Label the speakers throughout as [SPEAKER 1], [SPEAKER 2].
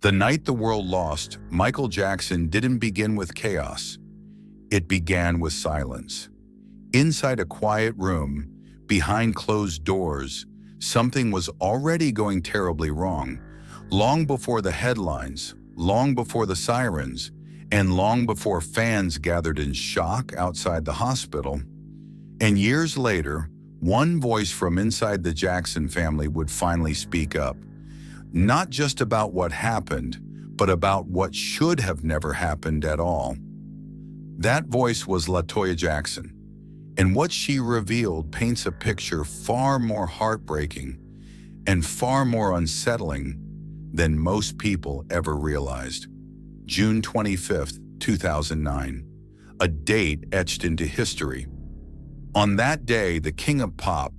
[SPEAKER 1] The night the world lost Michael Jackson didn't begin with chaos. It began with silence. Inside a quiet room, behind closed doors, something was already going terribly wrong, long before the headlines, long before the sirens, and long before fans gathered in shock outside the hospital. And years later, one voice from inside the Jackson family would finally speak up, not just about what happened, but about what should have never happened at all. That voice was Toya Jackson, and what she revealed paints a picture far more heartbreaking and far more unsettling than most people ever realized. June 25th, 2009, a date etched into history. On that day, the king of pop,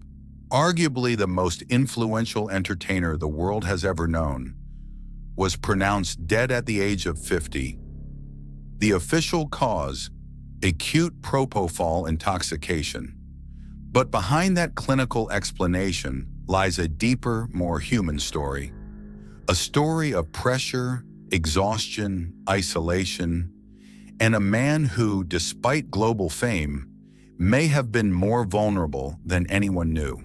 [SPEAKER 1] arguably the most influential entertainer the world has ever known, was pronounced dead at the age of 50. The official cause, acute propofol intoxication. But behind that clinical explanation lies a deeper, more human story. A story of pressure, exhaustion, isolation, and a man who, despite global fame, may have been more vulnerable than anyone knew.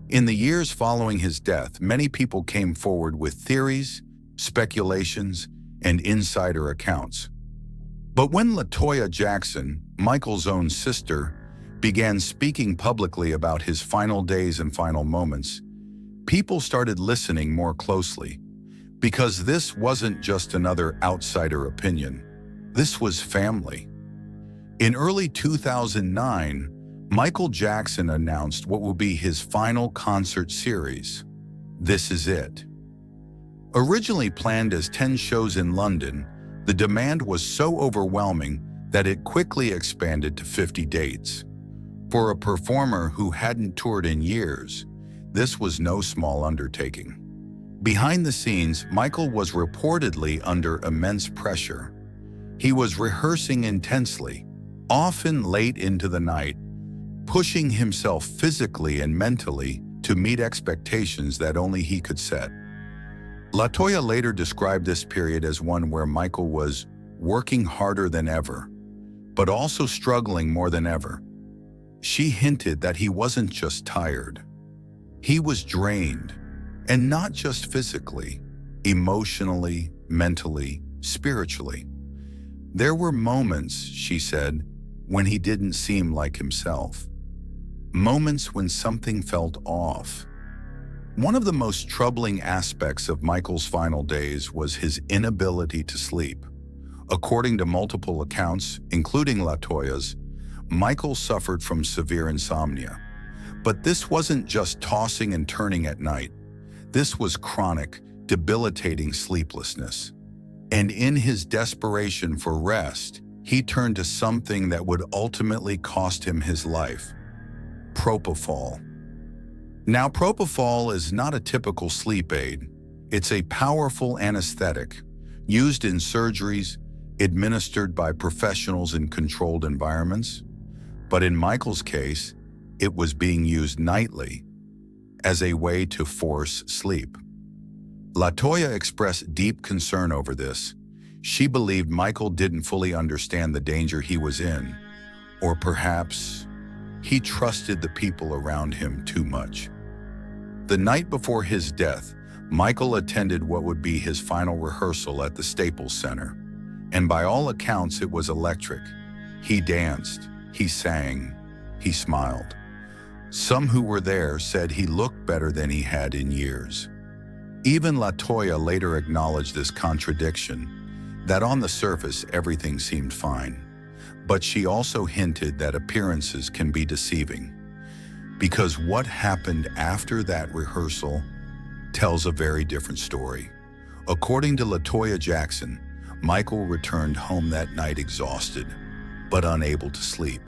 [SPEAKER 1] In the years following his death, many people came forward with theories, speculations, and insider accounts. But when Toya Jackson, Michael's own sister, began speaking publicly about his final days and final moments, people started listening more closely. Because this wasn't just another outsider opinion. This was family. In early 2009, Michael Jackson announced what will be his final concert series, This Is It. Originally planned as 10 shows in London, the demand was so overwhelming that it quickly expanded to 50 dates. For a performer who hadn't toured in years, this was no small undertaking. Behind the scenes, Michael was reportedly under immense pressure. He was rehearsing intensely, often late into the night, pushing himself physically and mentally to meet expectations that only he could set. Toya later described this period as one where Michael was working harder than ever, but also struggling more than ever. She hinted that he wasn't just tired. He was drained, and not just physically, emotionally, mentally, spiritually. There were moments, she said, when he didn't seem like himself. Moments when something felt off. One of the most troubling aspects of Michael's final days was his inability to sleep. According to multiple accounts, including Toya's, Michael suffered from severe insomnia. But this wasn't just tossing and turning at night. This was chronic, debilitating sleeplessness. And in his desperation for rest, he turned to something that would ultimately cost him his life: propofol. Now, propofol is not a typical sleep aid. It's a powerful anesthetic, used in surgeries, administered by professionals in controlled environments. But in Michael's case, it was being used nightly as a way to force sleep. Toya expressed deep concern over this. She believed Michael didn't fully understand the danger he was in, or perhaps he trusted the people around him too much. The night before his death, Michael attended what would be his final rehearsal at the Staples Center, and by all accounts it was electric. He danced, he sang, he smiled. Some who were there said he looked better than he had in years. Even Toya later acknowledged this contradiction, that on the surface everything seemed fine. But she also hinted that appearances can be deceiving, because what happened after that rehearsal tells a very different story. According to Toya Jackson, Michael returned home that night exhausted, but unable to sleep.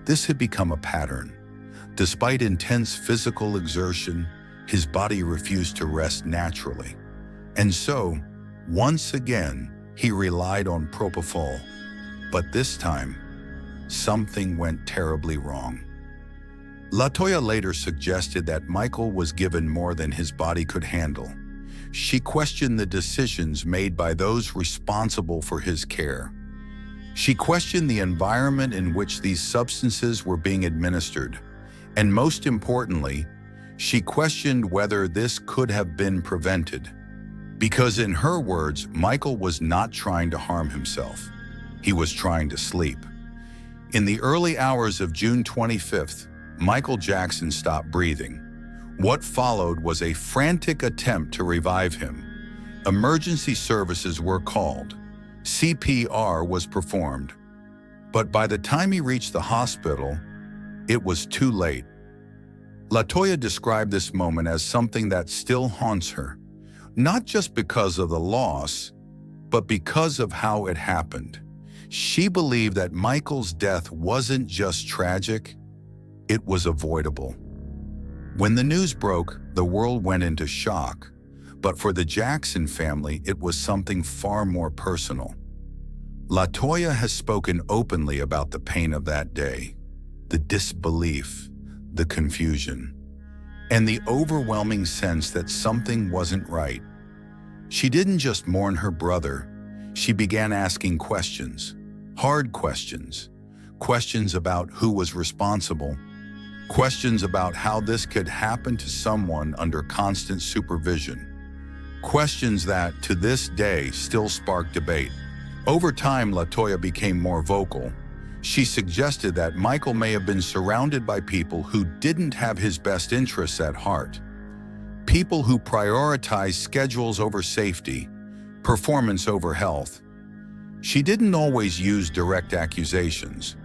[SPEAKER 1] This had become a pattern. Despite intense physical exertion, his body refused to rest naturally. And so, once again, he relied on propofol. But this time, something went terribly wrong. Toya later suggested that Michael was given more than his body could handle. She questioned the decisions made by those responsible for his care. She questioned the environment in which these substances were being administered. And most importantly, she questioned whether this could have been prevented. Because in her words, Michael was not trying to harm himself. He was trying to sleep. In the early hours of June 25th, Michael Jackson stopped breathing. What followed was a frantic attempt to revive him. Emergency services were called. CPR was performed. But by the time he reached the hospital, it was too late. LaToya described this moment as something that still haunts her, not just because of the loss, but because of how it happened. She believed that Michael's death wasn't just tragic, it was avoidable. When the news broke, the world went into shock, but for the Jackson family, it was something far more personal. LaToya has spoken openly about the pain of that day, the disbelief, the confusion, and the overwhelming sense that something wasn't right. She didn't just mourn her brother, she began asking questions, hard questions, questions about who was responsible, questions about how this could happen to someone under constant supervision, questions that, to this day, still spark debate. Over time, LaToya became more vocal. She suggested that Michael may have been surrounded by people who didn't have his best interests at heart, people who prioritized schedules over safety, performance over health. She didn't always use direct accusations,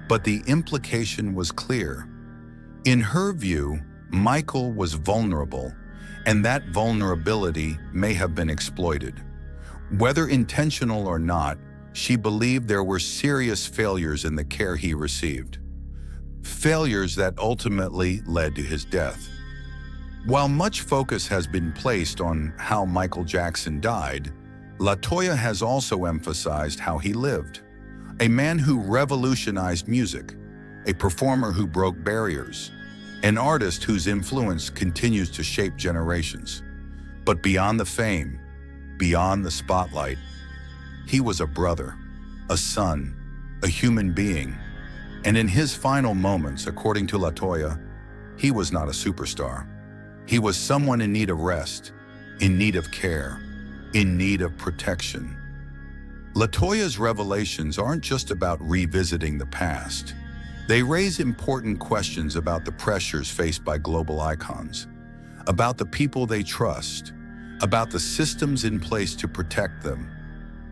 [SPEAKER 1] but the implication was clear. In her view, Michael was vulnerable, and that vulnerability may have been exploited. Whether intentional or not, she believed there were serious failures in the care he received. Failures that ultimately led to his death. While much focus has been placed on how Michael Jackson died, LaToya has also emphasized how he lived. A man who revolutionized music, a performer who broke barriers, an artist whose influence continues to shape generations. But beyond the fame, beyond the spotlight, he was a brother, a son, a human being. And in his final moments, according to LaToya, he was not a superstar. He was someone in need of rest, in need of care, in need of protection. LaToya's revelations aren't just about revisiting the past. They raise important questions about the pressures faced by global icons, about the people they trust, about the systems in place to protect them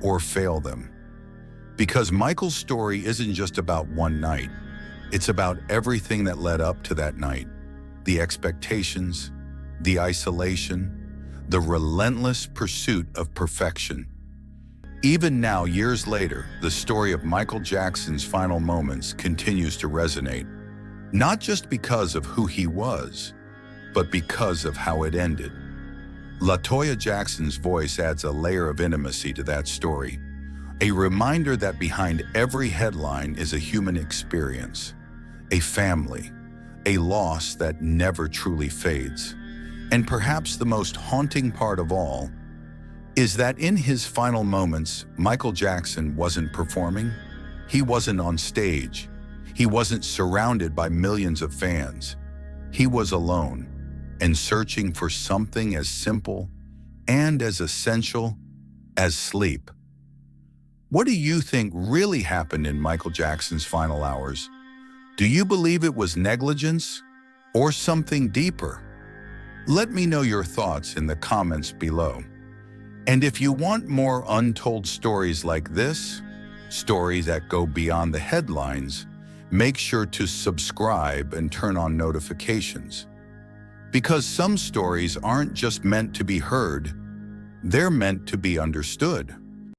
[SPEAKER 1] or fail them. Because Michael's story isn't just about one night, it's about everything that led up to that night. The expectations, the isolation, the relentless pursuit of perfection. Even now, years later, the story of Michael Jackson's final moments continues to resonate, not just because of who he was, but because of how it ended. LaToya Jackson's voice adds a layer of intimacy to that story, a reminder that behind every headline is a human experience, a family, a loss that never truly fades. And perhaps the most haunting part of all is that in his final moments, Michael Jackson wasn't performing, he wasn't on stage, he wasn't surrounded by millions of fans. He was alone and searching for something as simple and as essential as sleep. What do you think really happened in Michael Jackson's final hours? Do you believe it was negligence or something deeper? Let me know your thoughts in the comments below. And if you want more untold stories like this, stories that go beyond the headlines, make sure to subscribe and turn on notifications. Because some stories aren't just meant to be heard, they're meant to be understood.